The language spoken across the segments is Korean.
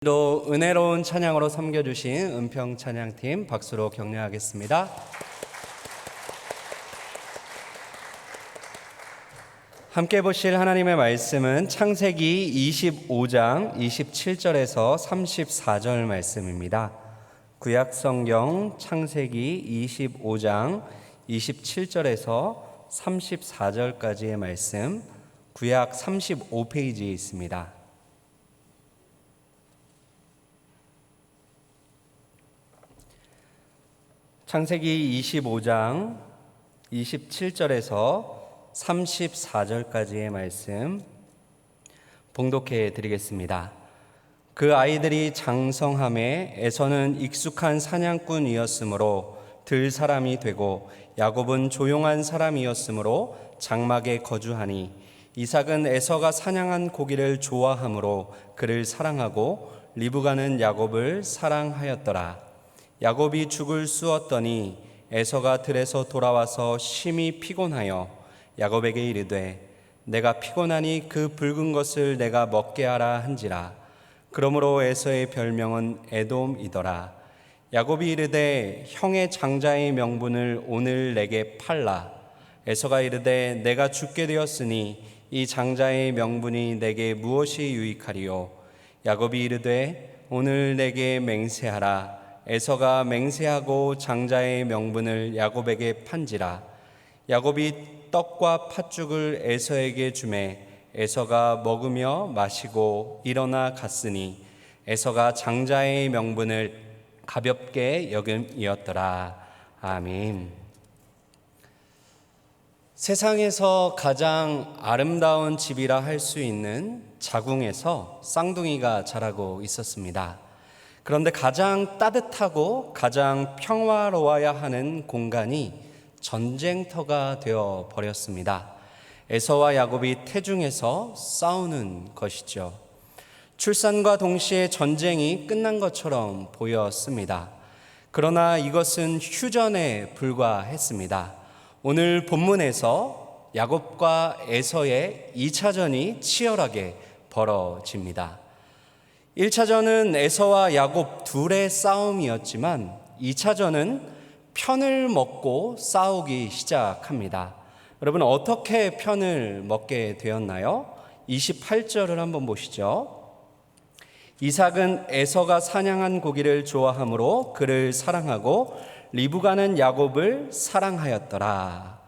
또 은혜로운 찬양으로 섬겨주신 은평 찬양팀 박수로 격려하겠습니다. 함께 보실 하나님의 말씀은 창세기 25장 27절에서 34절 말씀입니다. 구약성경 창세기 25장 27절에서 34절까지의 말씀, 구약 35페이지에 있습니다. 창세기 25장 27절에서 34절까지의 말씀 봉독해 드리겠습니다. 그 아이들이 장성함에 에서는 익숙한 사냥꾼이었으므로 들 사람이 되고 야곱은 조용한 사람이었으므로 장막에 거주하니 이삭은 에서가 사냥한 고기를 좋아하므로 그를 사랑하고 리브가는 야곱을 사랑하였더라. 야곱이 죽을 쑤었더니 에서가 들에서 돌아와서 심히 피곤하여 야곱에게 이르되 내가 피곤하니 그 붉은 것을 내가 먹게 하라 한지라. 그러므로 에서의 별명은 에돔이더라. 야곱이 이르되 형의 장자의 명분을 오늘 내게 팔라. 에서가 이르되 내가 죽게 되었으니 이 장자의 명분이 내게 무엇이 유익하리요. 야곱이 이르되 오늘 내게 맹세하라. 에서가 맹세하고 장자의 명분을 야곱에게 판지라. 야곱이 떡과 팥죽을 에서에게 주매 에서가 먹으며 마시고 일어나 갔으니 에서가 장자의 명분을 가볍게 여김이었더라. 아멘. 세상에서 가장 아름다운 집이라 할 수 있는 자궁에서 쌍둥이가 자라고 있었습니다. 그런데 가장 따뜻하고 가장 평화로워야 하는 공간이 전쟁터가 되어 버렸습니다. 에서와 야곱이 태중에서 싸우는 것이죠. 출산과 동시에 전쟁이 끝난 것처럼 보였습니다. 그러나 이것은 휴전에 불과했습니다. 오늘 본문에서 야곱과 에서의 2차전이 치열하게 벌어집니다. 1차전은 에서와 야곱 둘의 싸움이었지만 2차전은 편을 먹고 싸우기 시작합니다. 여러분, 어떻게 편을 먹게 되었나요? 28절을 한번 보시죠. 이삭은 에서가 사냥한 고기를 좋아하므로 그를 사랑하고 리브가는 야곱을 사랑하였더라.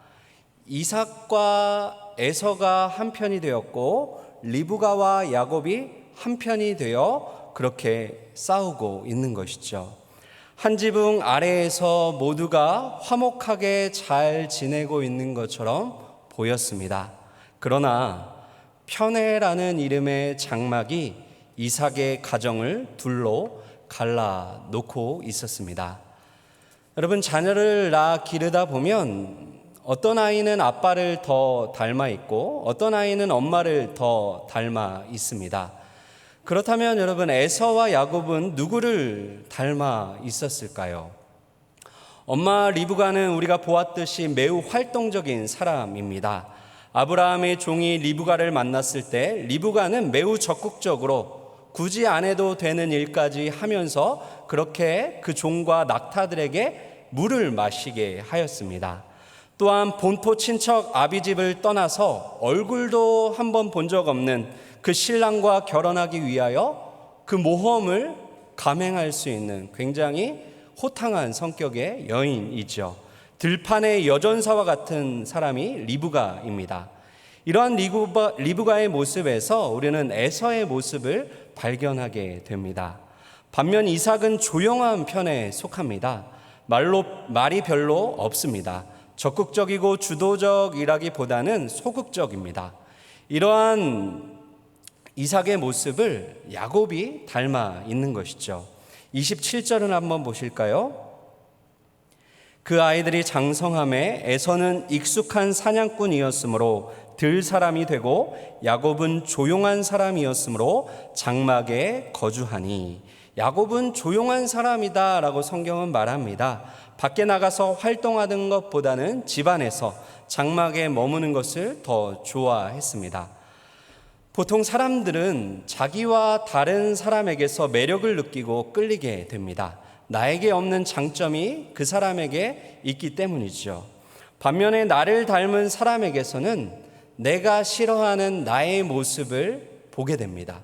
이삭과 에서가 한편이 되었고 리브가와 야곱이 한편이 되어 그렇게 싸우고 있는 것이죠. 한 지붕 아래에서 모두가 화목하게 잘 지내고 있는 것처럼 보였습니다. 그러나 편애라는 이름의 장막이 이삭의 가정을 둘로 갈라놓고 있었습니다. 여러분, 자녀를 낳아 기르다 보면 어떤 아이는 아빠를 더 닮아 있고 어떤 아이는 엄마를 더 닮아 있습니다. 그렇다면 여러분, 에서와 야곱은 누구를 닮아 있었을까요? 엄마 리브가는 우리가 보았듯이 매우 활동적인 사람입니다. 아브라함의 종이 리브가를 만났을 때 리브가는 매우 적극적으로 굳이 안 해도 되는 일까지 하면서 그렇게 그 종과 낙타들에게 물을 마시게 하였습니다. 또한 본토 친척 아비집을 떠나서 얼굴도 한번 본 적 없는 그 신랑과 결혼하기 위하여 그 모험을 감행할 수 있는 굉장히 호탕한 성격의 여인이죠. 들판의 여전사와 같은 사람이 리브가입니다. 이러한 리브가의 모습에서 우리는 에서의 모습을 발견하게 됩니다. 반면 이삭은 조용한 편에 속합니다. 말이 별로 없습니다. 적극적이고 주도적이라기보다는 소극적입니다. 이러한 이삭의 모습을 야곱이 닮아 있는 것이죠. 27절은 한번 보실까요? 그 아이들이 장성함에 에서는 익숙한 사냥꾼이었으므로 들 사람이 되고 야곱은 조용한 사람이었으므로 장막에 거주하니. 야곱은 조용한 사람이다 라고 성경은 말합니다. 밖에 나가서 활동하는 것보다는 집안에서 장막에 머무는 것을 더 좋아했습니다. 보통 사람들은 자기와 다른 사람에게서 매력을 느끼고 끌리게 됩니다. 나에게 없는 장점이 그 사람에게 있기 때문이죠. 반면에 나를 닮은 사람에게서는 내가 싫어하는 나의 모습을 보게 됩니다.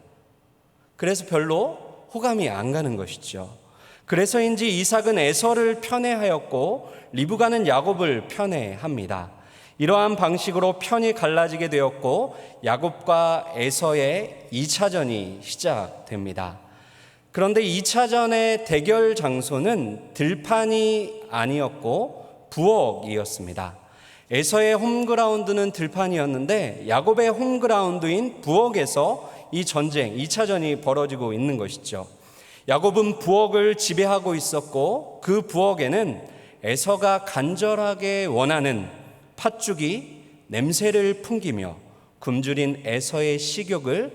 그래서 별로 호감이 안 가는 것이죠. 그래서인지 이삭은 에서를 편애하였고 리브가는 야곱을 편애합니다. 이러한 방식으로 편이 갈라지게 되었고 야곱과 에서의 2차전이 시작됩니다. 그런데 2차전의 대결 장소는 들판이 아니었고 부엌이었습니다. 에서의 홈그라운드는 들판이었는데 야곱의 홈그라운드인 부엌에서 이 전쟁, 2차전이 벌어지고 있는 것이죠. 야곱은 부엌을 지배하고 있었고 그 부엌에는 에서가 간절하게 원하는 팥죽이 냄새를 풍기며 굶주린 에서의 식욕을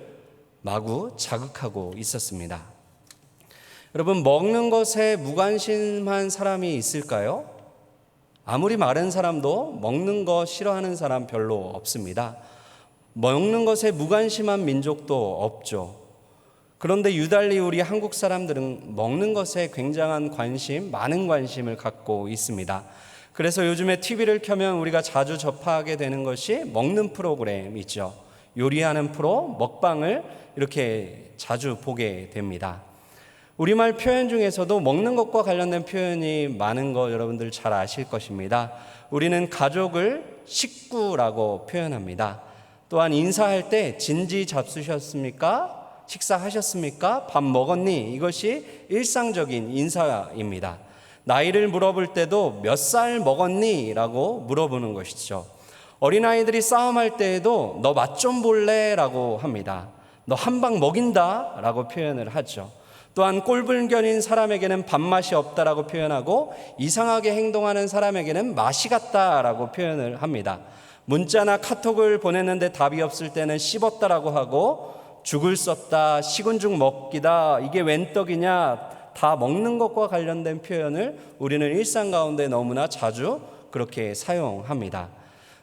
마구 자극하고 있었습니다. 여러분, 먹는 것에 무관심한 사람이 있을까요? 아무리 마른 사람도 먹는 거 싫어하는 사람 별로 없습니다. 먹는 것에 무관심한 민족도 없죠. 그런데 유달리 우리 한국 사람들은 먹는 것에 굉장한 관심, 많은 관심을 갖고 있습니다. 그래서 요즘에 TV를 켜면 우리가 자주 접하게 되는 것이 먹는 프로그램이죠. 요리하는 프로, 먹방을 이렇게 자주 보게 됩니다. 우리말 표현 중에서도 먹는 것과 관련된 표현이 많은 거 여러분들 잘 아실 것입니다. 우리는 가족을 식구라고 표현합니다. 또한 인사할 때 진지 잡수셨습니까? 식사하셨습니까? 밥 먹었니? 이것이 일상적인 인사입니다. 나이를 물어볼 때도 몇 살 먹었니? 라고 물어보는 것이죠. 어린아이들이 싸움할 때에도 너 맛 좀 볼래? 라고 합니다. 너 한 방 먹인다? 라고 표현을 하죠. 또한 꼴불견인 사람에게는 밥맛이 없다라고 표현하고 이상하게 행동하는 사람에게는 맛이 같다라고 표현을 합니다. 문자나 카톡을 보냈는데 답이 없을 때는 씹었다라고 하고 죽을 썼다, 식은 죽 먹기다, 이게 웬 떡이냐, 다 먹는 것과 관련된 표현을 우리는 일상 가운데 너무나 자주 그렇게 사용합니다.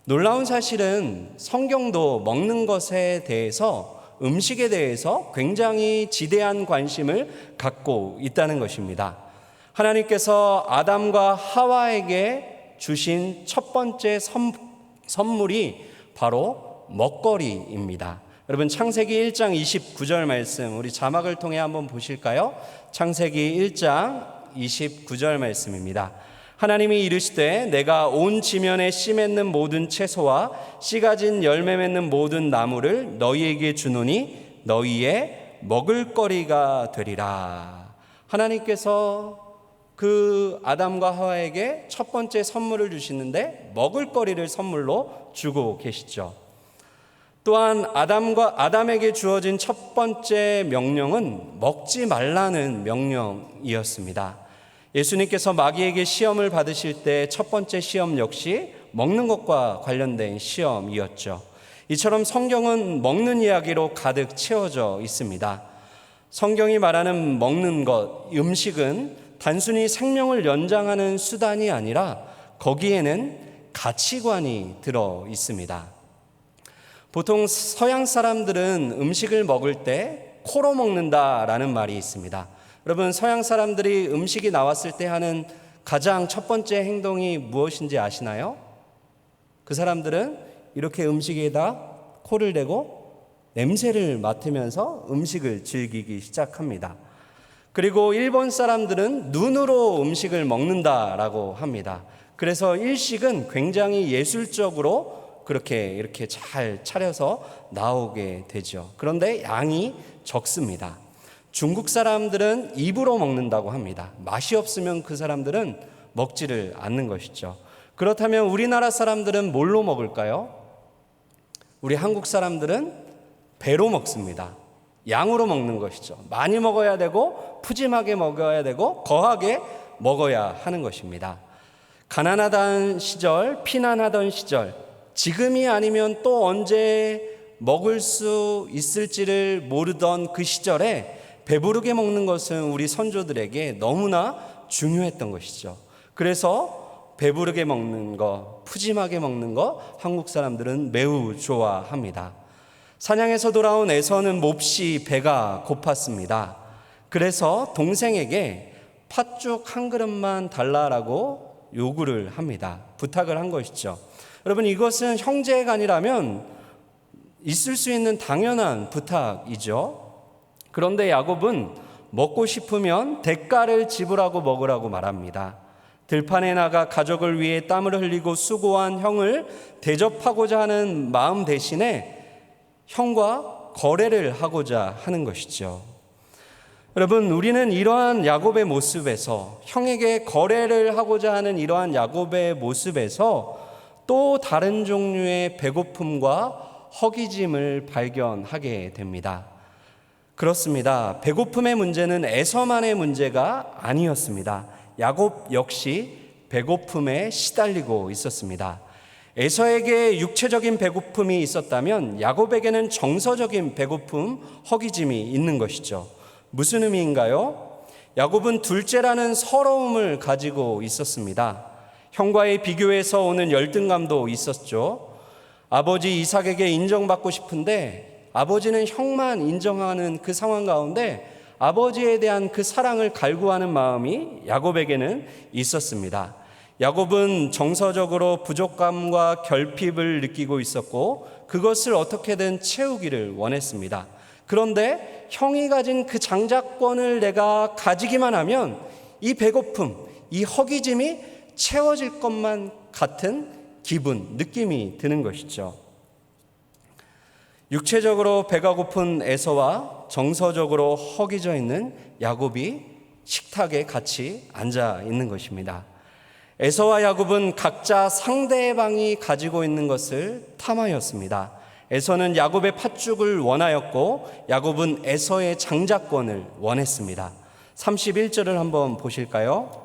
놀라운 사실은 성경도 먹는 것에 대해서, 음식에 대해서 굉장히 지대한 관심을 갖고 있다는 것입니다. 하나님께서 아담과 하와에게 주신 첫 번째 선물이 바로 먹거리입니다. 여러분, 창세기 1장 29절 말씀 우리 자막을 통해 한번 보실까요? 창세기 1장 29절 말씀입니다. 하나님이 이르시되 내가 온 지면에 씨 맺는 모든 채소와 씨 가진 열매 맺는 모든 나무를 너희에게 주노니 너희의 먹을거리가 되리라. 하나님께서 그 아담과 하와에게 첫 번째 선물을 주시는데 먹을거리를 선물로 주고 계시죠. 또한 아담에게 주어진 첫 번째 명령은 먹지 말라는 명령이었습니다. 예수님께서 마귀에게 시험을 받으실 때 첫 번째 시험 역시 먹는 것과 관련된 시험이었죠. 이처럼 성경은 먹는 이야기로 가득 채워져 있습니다. 성경이 말하는 먹는 것, 음식은 단순히 생명을 연장하는 수단이 아니라 거기에는 가치관이 들어 있습니다. 보통 서양 사람들은 음식을 먹을 때 코로 먹는다라는 말이 있습니다. 여러분, 서양 사람들이 음식이 나왔을 때 하는 가장 첫 번째 행동이 무엇인지 아시나요? 그 사람들은 이렇게 음식에다 코를 대고 냄새를 맡으면서 음식을 즐기기 시작합니다. 그리고 일본 사람들은 눈으로 음식을 먹는다라고 합니다. 그래서 일식은 굉장히 예술적으로 그렇게 이렇게 잘 차려서 나오게 되죠. 그런데 양이 적습니다. 중국 사람들은 입으로 먹는다고 합니다. 맛이 없으면 그 사람들은 먹지를 않는 것이죠. 그렇다면 우리나라 사람들은 뭘로 먹을까요? 우리 한국 사람들은 배로 먹습니다. 양으로 먹는 것이죠. 많이 먹어야 되고 푸짐하게 먹어야 되고 거하게 먹어야 하는 것입니다. 가난하던 시절, 피난하던 시절, 지금이 아니면 또 언제 먹을 수 있을지를 모르던 그 시절에 배부르게 먹는 것은 우리 선조들에게 너무나 중요했던 것이죠. 그래서 배부르게 먹는 거, 푸짐하게 먹는 거 한국 사람들은 매우 좋아합니다. 사냥에서 돌아온 에서는 몹시 배가 고팠습니다. 그래서 동생에게 팥죽 한 그릇만 달라라고 요구를 합니다. 부탁을 한 것이죠. 여러분, 이것은 형제간이라면 있을 수 있는 당연한 부탁이죠. 그런데 야곱은 먹고 싶으면 대가를 지불하고 먹으라고 말합니다. 들판에 나가 가족을 위해 땀을 흘리고 수고한 형을 대접하고자 하는 마음 대신에 형과 거래를 하고자 하는 것이죠. 여러분, 우리는 이러한 야곱의 모습에서, 형에게 거래를 하고자 하는 이러한 야곱의 모습에서 또 다른 종류의 배고픔과 허기짐을 발견하게 됩니다. 그렇습니다. 배고픔의 문제는 에서만의 문제가 아니었습니다. 야곱 역시 배고픔에 시달리고 있었습니다. 에서에게 육체적인 배고픔이 있었다면 야곱에게는 정서적인 배고픔, 허기짐이 있는 것이죠. 무슨 의미인가요? 야곱은 둘째라는 서러움을 가지고 있었습니다. 형과의 비교에서 오는 열등감도 있었죠. 아버지 이삭에게 인정받고 싶은데 아버지는 형만 인정하는 그 상황 가운데 아버지에 대한 그 사랑을 갈구하는 마음이 야곱에게는 있었습니다. 야곱은 정서적으로 부족감과 결핍을 느끼고 있었고 그것을 어떻게든 채우기를 원했습니다. 그런데 형이 가진 그 장자권을 내가 가지기만 하면 이 배고픔, 이 허기짐이 채워질 것만 같은 기분, 느낌이 드는 것이죠. 육체적으로 배가 고픈 에서와 정서적으로 허기져 있는 야곱이 식탁에 같이 앉아 있는 것입니다. 에서와 야곱은 각자 상대방이 가지고 있는 것을 탐하였습니다. 에서는 야곱의 팥죽을 원하였고 야곱은 에서의 장자권을 원했습니다. 31절을 한번 보실까요?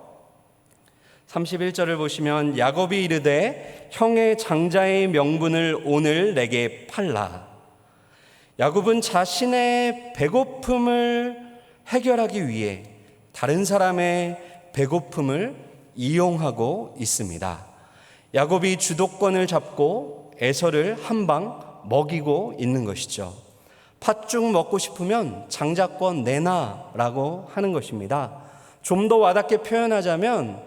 31절을 보시면 야곱이 이르되 형의 장자의 명분을 오늘 내게 팔라. 야곱은 자신의 배고픔을 해결하기 위해 다른 사람의 배고픔을 이용하고 있습니다. 야곱이 주도권을 잡고 에서를 한 방 먹이고 있는 것이죠. 팥죽 먹고 싶으면 장자권 내놔라고 하는 것입니다. 좀 더 와닿게 표현하자면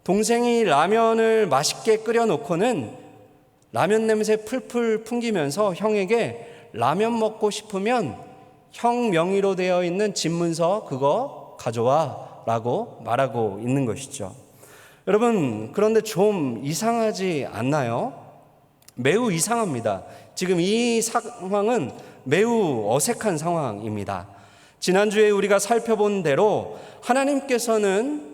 동생이 라면을 맛있게 끓여놓고는 라면 냄새 풀풀 풍기면서 형에게 라면 먹고 싶으면 형 명의로 되어 있는 집문서 그거 가져와 라고 말하고 있는 것이죠. 여러분, 그런데 좀 이상하지 않나요? 매우 이상합니다. 지금 이 상황은 매우 어색한 상황입니다. 지난주에 우리가 살펴본 대로 하나님께서는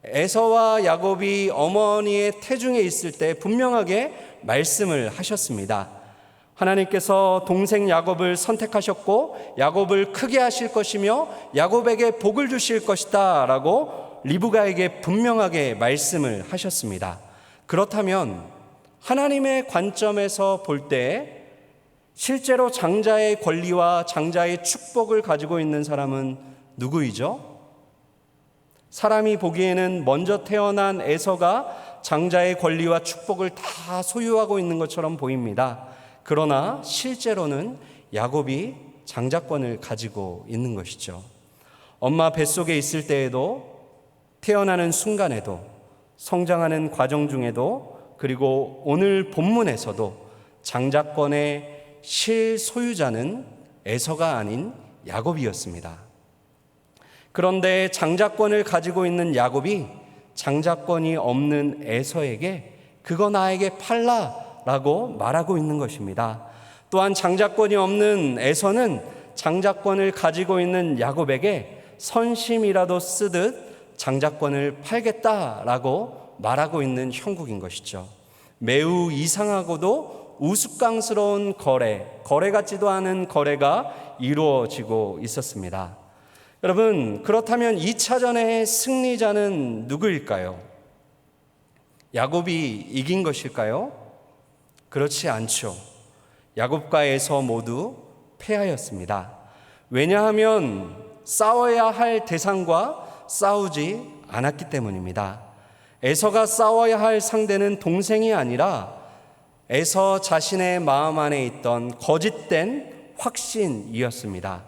에서와 야곱이 어머니의 태중에 있을 때 분명하게 말씀을 하셨습니다. 하나님께서 동생 야곱을 선택하셨고 야곱을 크게 하실 것이며 야곱에게 복을 주실 것이다 라고 리브가에게 분명하게 말씀을 하셨습니다. 그렇다면 하나님의 관점에서 볼 때 실제로 장자의 권리와 장자의 축복을 가지고 있는 사람은 누구이죠? 사람이 보기에는 먼저 태어난 에서가 장자의 권리와 축복을 다 소유하고 있는 것처럼 보입니다. 그러나 실제로는 야곱이 장자권을 가지고 있는 것이죠. 엄마 뱃속에 있을 때에도, 태어나는 순간에도, 성장하는 과정 중에도, 그리고 오늘 본문에서도 장자권의 실소유자는 에서가 아닌 야곱이었습니다. 그런데 장자권을 가지고 있는 야곱이 장자권이 없는 에서에게 그거 나에게 팔라라고 말하고 있는 것입니다. 또한 장자권이 없는 에서는 장자권을 가지고 있는 야곱에게 선심이라도 쓰듯 장자권을 팔겠다라고 말하고 있는 형국인 것이죠. 매우 이상하고도 우스꽝스러운 거래 같지도 않은 거래가 이루어지고 있었습니다. 여러분, 그렇다면 2차전의 승리자는 누구일까요? 야곱이 이긴 것일까요? 그렇지 않죠. 야곱과 에서 모두 패하였습니다. 왜냐하면 싸워야 할 대상과 싸우지 않았기 때문입니다. 에서가 싸워야 할 상대는 동생이 아니라 에서 자신의 마음 안에 있던 거짓된 확신이었습니다.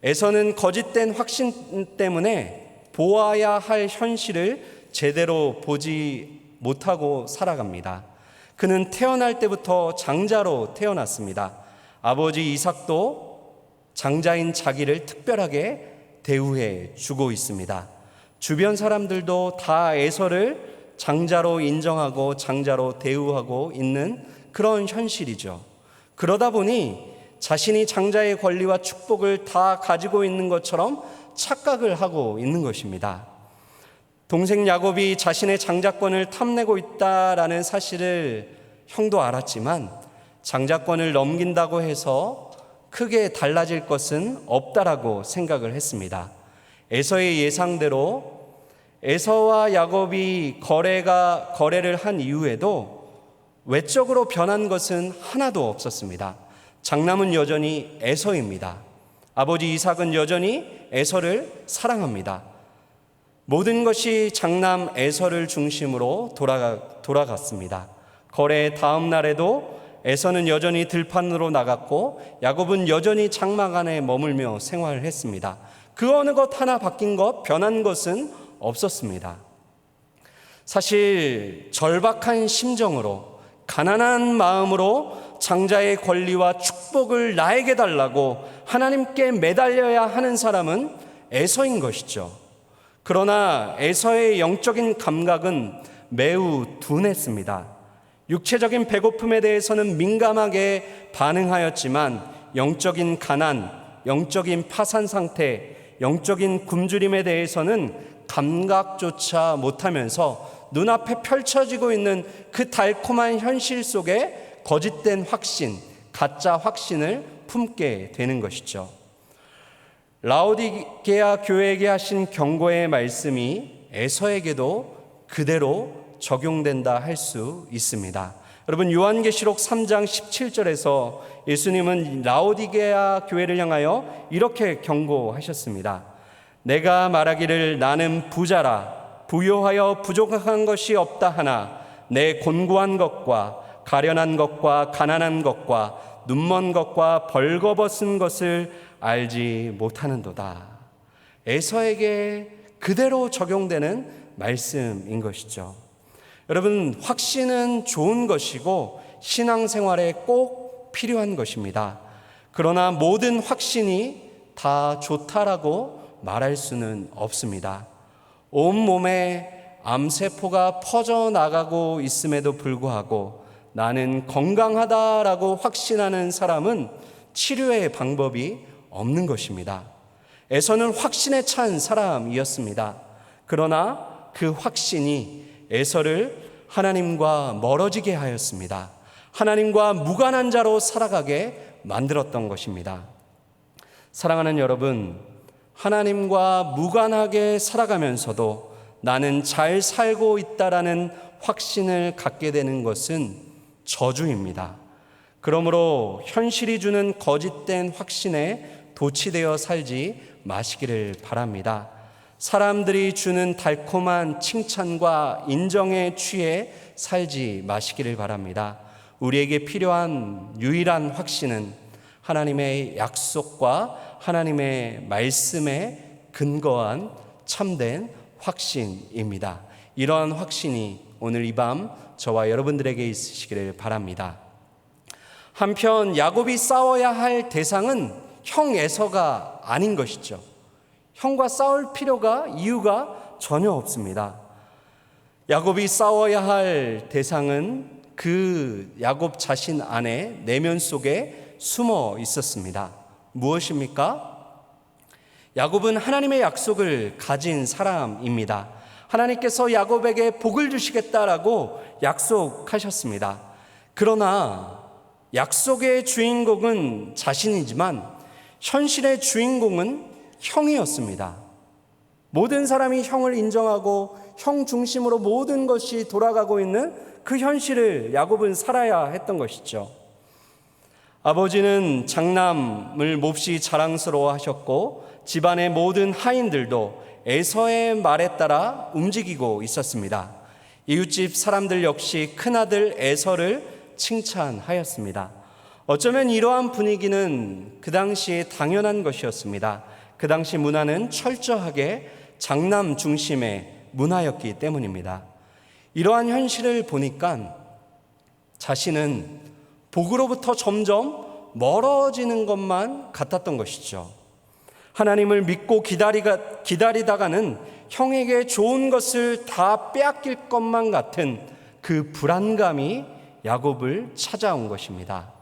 에서는 거짓된 확신 때문에 보아야 할 현실을 제대로 보지 못하고 살아갑니다. 그는 태어날 때부터 장자로 태어났습니다. 아버지 이삭도 장자인 자기를 특별하게 대우해 주고 있습니다. 주변 사람들도 다 에서를 장자로 인정하고 장자로 대우하고 있는 그런 현실이죠. 그러다 보니 자신이 장자의 권리와 축복을 다 가지고 있는 것처럼 착각을 하고 있는 것입니다. 동생 야곱이 자신의 장자권을 탐내고 있다라는 사실을 형도 알았지만 장자권을 넘긴다고 해서 크게 달라질 것은 없다라고 생각을 했습니다. 에서의 예상대로 에서와 야곱이 거래를 한 이후에도 외적으로 변한 것은 하나도 없었습니다. 장남은 여전히 에서입니다. 아버지 이삭은 여전히 에서를 사랑합니다. 모든 것이 장남 에서를 중심으로 돌아갔습니다. 거래 다음 날에도 에서는 여전히 들판으로 나갔고 야곱은 여전히 장막 안에 머물며 생활을 했습니다. 그 어느 것 하나 바뀐 것, 변한 것은 없었습니다. 사실 절박한 심정으로, 가난한 마음으로 장자의 권리와 축복을 나에게 달라고 하나님께 매달려야 하는 사람은 에서인 것이죠. 그러나 에서의 영적인 감각은 매우 둔했습니다. 육체적인 배고픔에 대해서는 민감하게 반응하였지만 영적인 가난, 영적인 파산 상태, 영적인 굶주림에 대해서는 감각조차 못하면서 눈앞에 펼쳐지고 있는 그 달콤한 현실 속에 거짓된 확신, 가짜 확신을 품게 되는 것이죠. 라오디게아 교회에게 하신 경고의 말씀이 에서에게도 그대로 적용된다 할 수 있습니다. 여러분, 요한계시록 3장 17절에서 예수님은 라오디게아 교회를 향하여 이렇게 경고하셨습니다. 내가 말하기를 나는 부자라 부요하여 부족한 것이 없다 하나 내 곤고한 것과 가련한 것과 가난한 것과 눈먼 것과 벌거벗은 것을 알지 못하는도다. 에서에게 그대로 적용되는 말씀인 것이죠. 여러분, 확신은 좋은 것이고 신앙생활에 꼭 필요한 것입니다. 그러나 모든 확신이 다 좋다라고 말할 수는 없습니다. 온몸에 암세포가 퍼져나가고 있음에도 불구하고 나는 건강하다라고 확신하는 사람은 치료의 방법이 없는 것입니다. 에서는 확신에 찬 사람이었습니다. 그러나 그 확신이 에서를 하나님과 멀어지게 하였습니다. 하나님과 무관한 자로 살아가게 만들었던 것입니다. 사랑하는 여러분, 하나님과 무관하게 살아가면서도 나는 잘 살고 있다라는 확신을 갖게 되는 것은 저주입니다. 그러므로 현실이 주는 거짓된 확신에 도취되어 살지 마시기를 바랍니다. 사람들이 주는 달콤한 칭찬과 인정에 취해 살지 마시기를 바랍니다. 우리에게 필요한 유일한 확신은 하나님의 약속과 하나님의 말씀에 근거한 참된 확신입니다. 이러한 확신이 오늘 이 밤 저와 여러분들에게 있으시기를 바랍니다. 한편 야곱이 싸워야 할 대상은 형 에서가 아닌 것이죠. 형과 싸울 이유가 전혀 없습니다. 야곱이 싸워야 할 대상은 그 야곱 자신 안에 내면 속에 숨어 있었습니다. 무엇입니까? 야곱은 하나님의 약속을 가진 사람입니다. 하나님께서 야곱에게 복을 주시겠다라고 약속하셨습니다. 그러나 약속의 주인공은 자신이지만 현실의 주인공은 형이었습니다. 모든 사람이 형을 인정하고 형 중심으로 모든 것이 돌아가고 있는 그 현실을 야곱은 살아야 했던 것이죠. 아버지는 장남을 몹시 자랑스러워 하셨고 집안의 모든 하인들도 에서의 말에 따라 움직이고 있었습니다. 이웃집 사람들 역시 큰아들 에서를 칭찬하였습니다. 어쩌면 이러한 분위기는 그 당시에 당연한 것이었습니다. 그 당시 문화는 철저하게 장남 중심의 문화였기 때문입니다. 이러한 현실을 보니까 자신은 복으로부터 점점 멀어지는 것만 같았던 것이죠. 하나님을 믿고 기다리다가는 형에게 좋은 것을 다 빼앗길 것만 같은 그 불안감이 야곱을 찾아온 것입니다.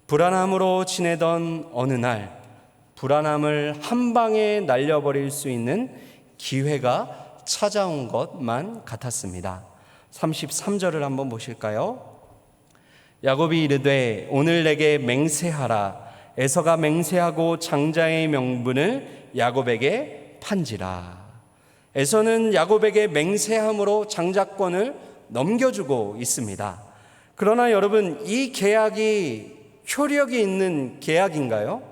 불안함으로 지내던 어느 날, 불안함을 한 방에 날려버릴 수 있는 기회가 찾아온 것만 같았습니다. 33절을 한번 보실까요? 야곱이 이르되 오늘 내게 맹세하라. 에서가 맹세하고 장자의 명분을 야곱에게 판지라. 에서는 야곱에게 맹세함으로 장자권을 넘겨주고 있습니다. 그러나 여러분, 이 계약이 효력이 있는 계약인가요?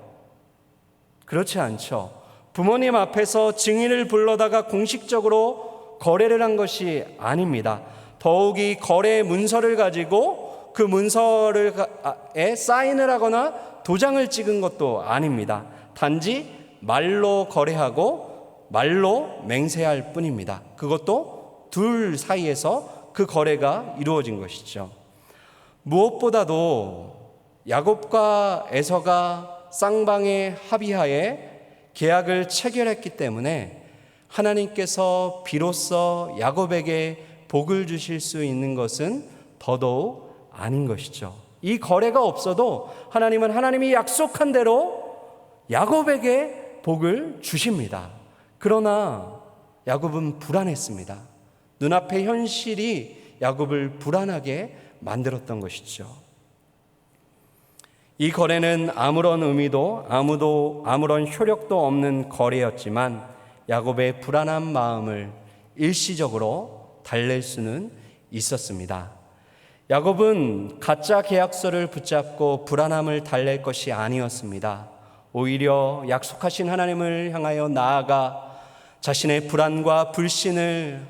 그렇지 않죠. 부모님 앞에서 증인을 불러다가 공식적으로 거래를 한 것이 아닙니다. 더욱이 거래 문서를 가지고 그 문서에 사인을 하거나 도장을 찍은 것도 아닙니다. 단지 말로 거래하고 말로 맹세할 뿐입니다. 그것도 둘 사이에서 그 거래가 이루어진 것이죠. 무엇보다도 야곱과 에서가 쌍방의 합의하에 계약을 체결했기 때문에 하나님께서 비로소 야곱에게 복을 주실 수 있는 것은 더더욱 아닌 것이죠. 이 거래가 없어도 하나님은 하나님이 약속한 대로 야곱에게 복을 주십니다. 그러나 야곱은 불안했습니다. 눈앞의 현실이 야곱을 불안하게 만들었던 것이죠. 이 거래는 아무런 의미도 아무런 효력도 없는 거래였지만 야곱의 불안한 마음을 일시적으로 달랠 수는 있었습니다. 야곱은 가짜 계약서를 붙잡고 불안함을 달랠 것이 아니었습니다. 오히려 약속하신 하나님을 향하여 나아가 자신의 불안과 불신을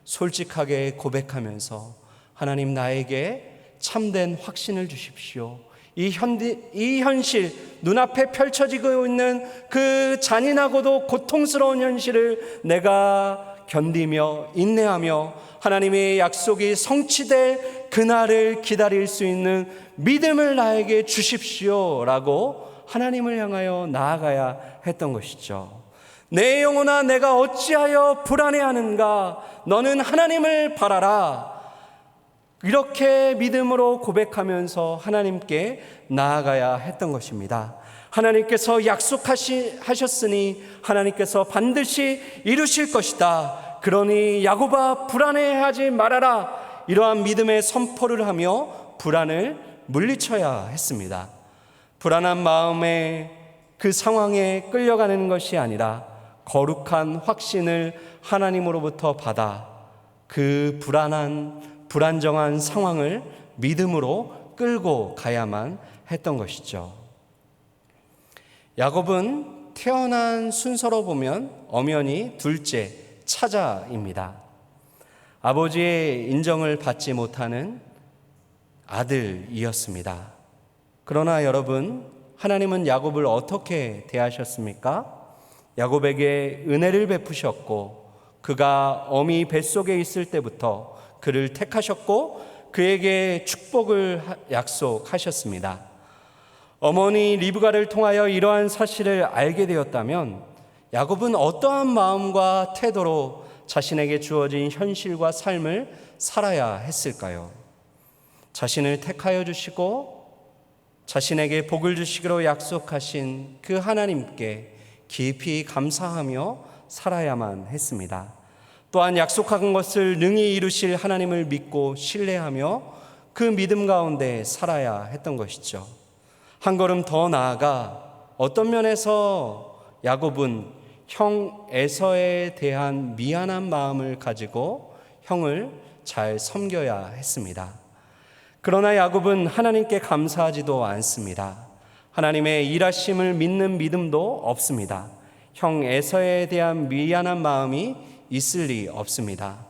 솔직하게 고백하면서 하나님, 나에게 참된 확신을 주십시오. 이 현실, 눈앞에 펼쳐지고 있는 그 잔인하고도 고통스러운 현실을 내가 견디며 인내하며 하나님의 약속이 성취될 그날을 기다릴 수 있는 믿음을 나에게 주십시오 라고 하나님을 향하여 나아가야 했던 것이죠. 내 영혼아, 내가 어찌하여 불안해하는가? 너는 하나님을 바라라. 이렇게 믿음으로 고백하면서 하나님께 나아가야 했던 것입니다. 하나님께서 약속하셨으니 하나님께서 반드시 이루실 것이다. 그러니 야곱아, 불안해하지 말아라. 이러한 믿음의 선포를 하며 불안을 물리쳐야 했습니다. 불안한 마음에 그 상황에 끌려가는 것이 아니라 거룩한 확신을 하나님으로부터 받아 그 불안정한 상황을 믿음으로 끌고 가야만 했던 것이죠. 야곱은 태어난 순서로 보면 엄연히 둘째, 차자입니다. 아버지의 인정을 받지 못하는 아들이었습니다. 그러나 여러분, 하나님은 야곱을 어떻게 대하셨습니까? 야곱에게 은혜를 베푸셨고 그가 어미 뱃속에 있을 때부터 그를 택하셨고 그에게 축복을 약속하셨습니다. 어머니 리브가를 통하여 이러한 사실을 알게 되었다면 야곱은 어떠한 마음과 태도로 자신에게 주어진 현실과 삶을 살아야 했을까요? 자신을 택하여 주시고 자신에게 복을 주시기로 약속하신 그 하나님께 깊이 감사하며 살아야만 했습니다. 또한 약속한 것을 능히 이루실 하나님을 믿고 신뢰하며 그 믿음 가운데 살아야 했던 것이죠. 한 걸음 더 나아가 어떤 면에서 야곱은 형 에서에 대한 미안한 마음을 가지고 형을 잘 섬겨야 했습니다. 그러나 야곱은 하나님께 감사하지도 않습니다. 하나님의 일하심을 믿는 믿음도 없습니다. 형 에서에 대한 미안한 마음이 있을 리 없습니다.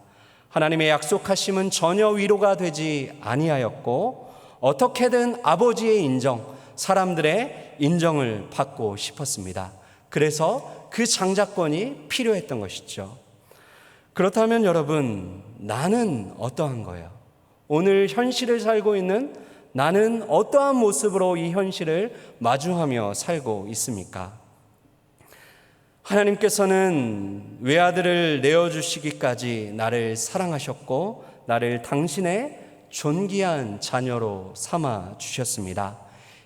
하나님의 약속하심은 전혀 위로가 되지 아니하였고 어떻게든 아버지의 인정, 사람들의 인정을 받고 싶었습니다. 그래서 그 장자권이 필요했던 것이죠. 그렇다면 여러분, 나는 어떠한 거예요? 오늘 현실을 살고 있는 나는 어떠한 모습으로 이 현실을 마주하며 살고 있습니까? 하나님께서는 외아들을 내어주시기까지 나를 사랑하셨고 나를 당신의 존귀한 자녀로 삼아 주셨습니다.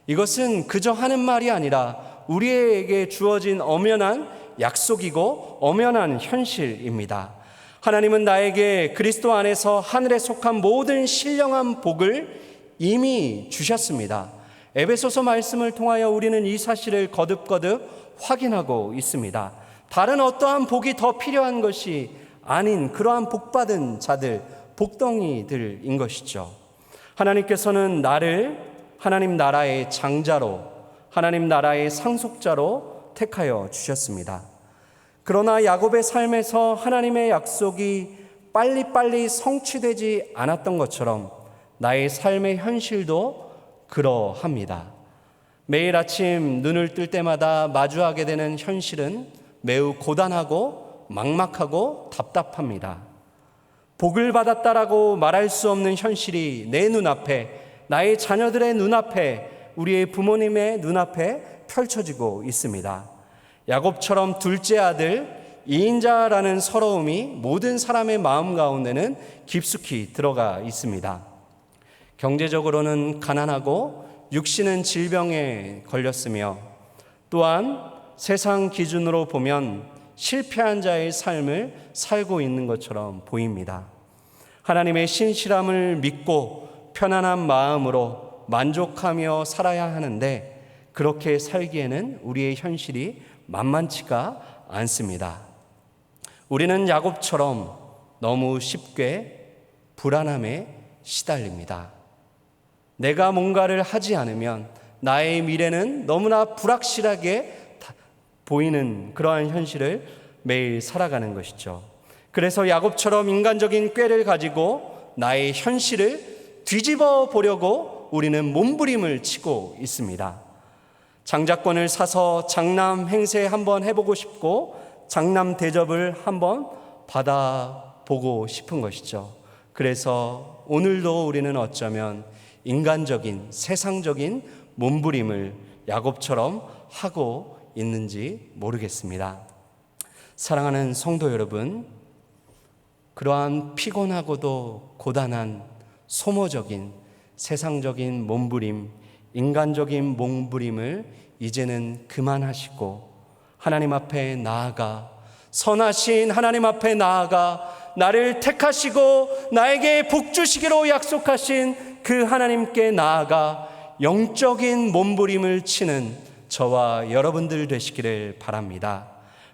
이것은 그저 하는 말이 아니라 우리에게 주어진 엄연한 약속이고 엄연한 현실입니다. 하나님은 나에게 그리스도 안에서 하늘에 속한 모든 신령한 복을 이미 주셨습니다. 에베소서 말씀을 통하여 우리는 이 사실을 거듭거듭 확인하고 있습니다. 다른 어떠한 복이 더 필요한 것이 아닌 그러한 복받은 자들, 복덩이들인 것이죠. 하나님께서는 나를 하나님 나라의 장자로, 하나님 나라의 상속자로 택하여 주셨습니다. 그러나 야곱의 삶에서 하나님의 약속이 빨리빨리 성취되지 않았던 것처럼 나의 삶의 현실도 그러합니다. 매일 아침 눈을 뜰 때마다 마주하게 되는 현실은 매우 고단하고 막막하고 답답합니다. 복을 받았다라고 말할 수 없는 현실이 내 눈앞에, 나의 자녀들의 눈앞에, 우리의 부모님의 눈앞에 펼쳐지고 있습니다. 야곱처럼 둘째 아들, 이인자라는 서러움이 모든 사람의 마음 가운데는 깊숙이 들어가 있습니다. 경제적으로는 가난하고 육신은 질병에 걸렸으며 또한 세상 기준으로 보면 실패한 자의 삶을 살고 있는 것처럼 보입니다. 하나님의 신실함을 믿고 편안한 마음으로 만족하며 살아야 하는데 그렇게 살기에는 우리의 현실이 만만치가 않습니다. 우리는 야곱처럼 너무 쉽게 불안함에 시달립니다. 내가 뭔가를 하지 않으면 나의 미래는 너무나 불확실하게 보이는 그러한 현실을 매일 살아가는 것이죠. 그래서 야곱처럼 인간적인 꾀를 가지고 나의 현실을 뒤집어 보려고 우리는 몸부림을 치고 있습니다. 장자권을 사서 장남 행세 한번 해보고 싶고 장남 대접을 한번 받아보고 싶은 것이죠. 그래서 오늘도 우리는 어쩌면 인간적인, 세상적인 몸부림을 야곱처럼 하고 있는지 모르겠습니다. 사랑하는 성도 여러분, 그러한 피곤하고도 고단한 소모적인 세상적인 몸부림, 인간적인 몸부림을 이제는 그만하시고 하나님 앞에 나아가, 선하신 하나님 앞에 나아가 나를 택하시고 나에게 복 주시기로 약속하신 그 하나님께 나아가 영적인 몸부림을 치는 저와 여러분들 되시기를 바랍니다.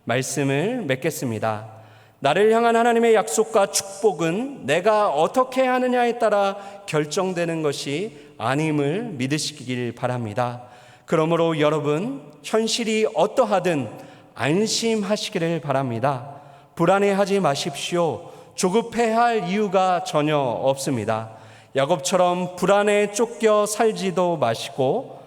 말씀을 맺겠습니다. 나를 향한 하나님의 약속과 축복은 내가 어떻게 하느냐에 따라 결정되는 것이 아님을 믿으시길 바랍니다. 그러므로 여러분, 현실이 어떠하든 안심하시기를 바랍니다. 불안해하지 마십시오. 조급해할 이유가 전혀 없습니다. 야곱처럼 불안에 쫓겨 살지도 마시고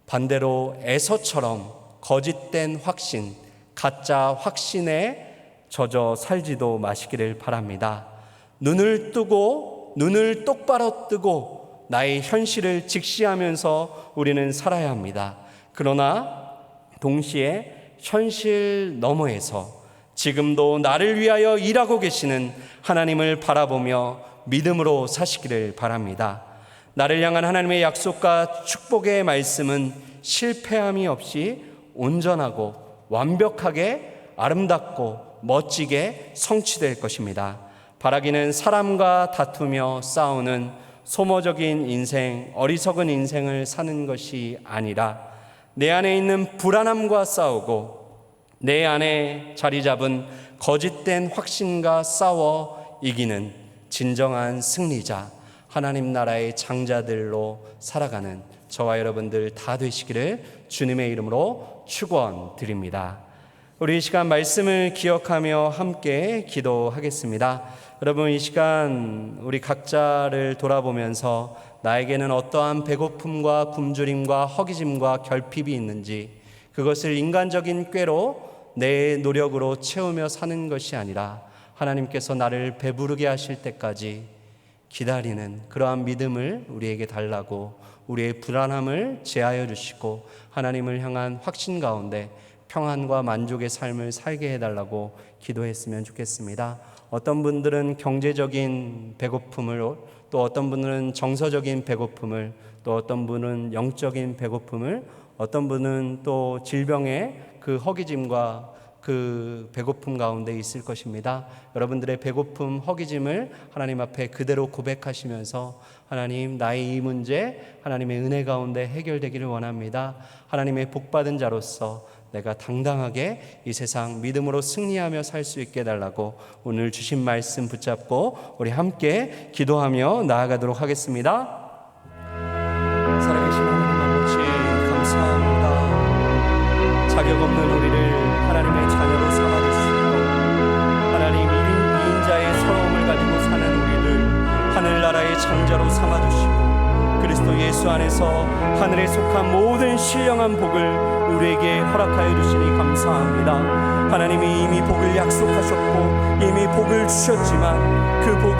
반대로 에서처럼 거짓된 확신, 가짜 확신에 젖어 살지도 마시기를 바랍니다. 눈을 똑바로 뜨고 나의 현실을 직시하면서 우리는 살아야 합니다. 그러나 동시에 현실 너머에서 지금도 나를 위하여 일하고 계시는 하나님을 바라보며 믿음으로 사시기를 바랍니다. 나를 향한 하나님의 약속과 축복의 말씀은 실패함이 없이 온전하고 완벽하게 아름답고 멋지게 성취될 것입니다. 바라기는 사람과 다투며 싸우는 소모적인 인생, 어리석은 인생을 사는 것이 아니라 내 안에 있는 불안함과 싸우고 내 안에 자리 잡은 거짓된 확신과 싸워 이기는 진정한 승리자, 하나님 나라의 장자들로 살아가는 저와 여러분들 다 되시기를 주님의 이름으로 축원드립니다. 우리 이 시간 말씀을 기억하며 함께 기도하겠습니다. 여러분, 이 시간 우리 각자를 돌아보면서 나에게는 어떠한 배고픔과 굶주림과 허기짐과 결핍이 있는지, 그것을 인간적인 꾀로 내 노력으로 채우며 사는 것이 아니라 하나님께서 나를 배부르게 하실 때까지 기다리는 그러한 믿음을 우리에게 달라고, 우리의 불안함을 제하여 주시고 하나님을 향한 확신 가운데 평안과 만족의 삶을 살게 해달라고 기도했으면 좋겠습니다. 어떤 분들은 경제적인 배고픔을, 또 어떤 분들은 정서적인 배고픔을, 또 어떤 분은 영적인 배고픔을, 어떤 분은 또 질병의 그 허기짐과 그 배고픔 가운데 있을 것입니다. 여러분들의 배고픔, 허기짐을 하나님 앞에 그대로 고백하시면서 하나님, 나의 이 문제 하나님의 은혜 가운데 해결되기를 원합니다. 하나님의 복받은 자로서 내가 당당하게 이 세상 믿음으로 승리하며 살 수 있게 해달라고 오늘 주신 말씀 붙잡고 우리 함께 기도하며 나아가도록 하겠습니다. 살아계신 하나님 아버지, 감사합니다. 자격 없는 우리를 하나님의 자녀로 삼아주시고 하나님 2인자의 서러움을 가지고 사는 우리를 하늘나라의 장자로 삼아주시고 그리스도 예수 안에서 하늘에 속한 모든 신령한 복을 우리에게 허락하여 주시니 감사합니다. 하나님이 이미 복을 약속하셨고 이미 복을 주셨지만 그 복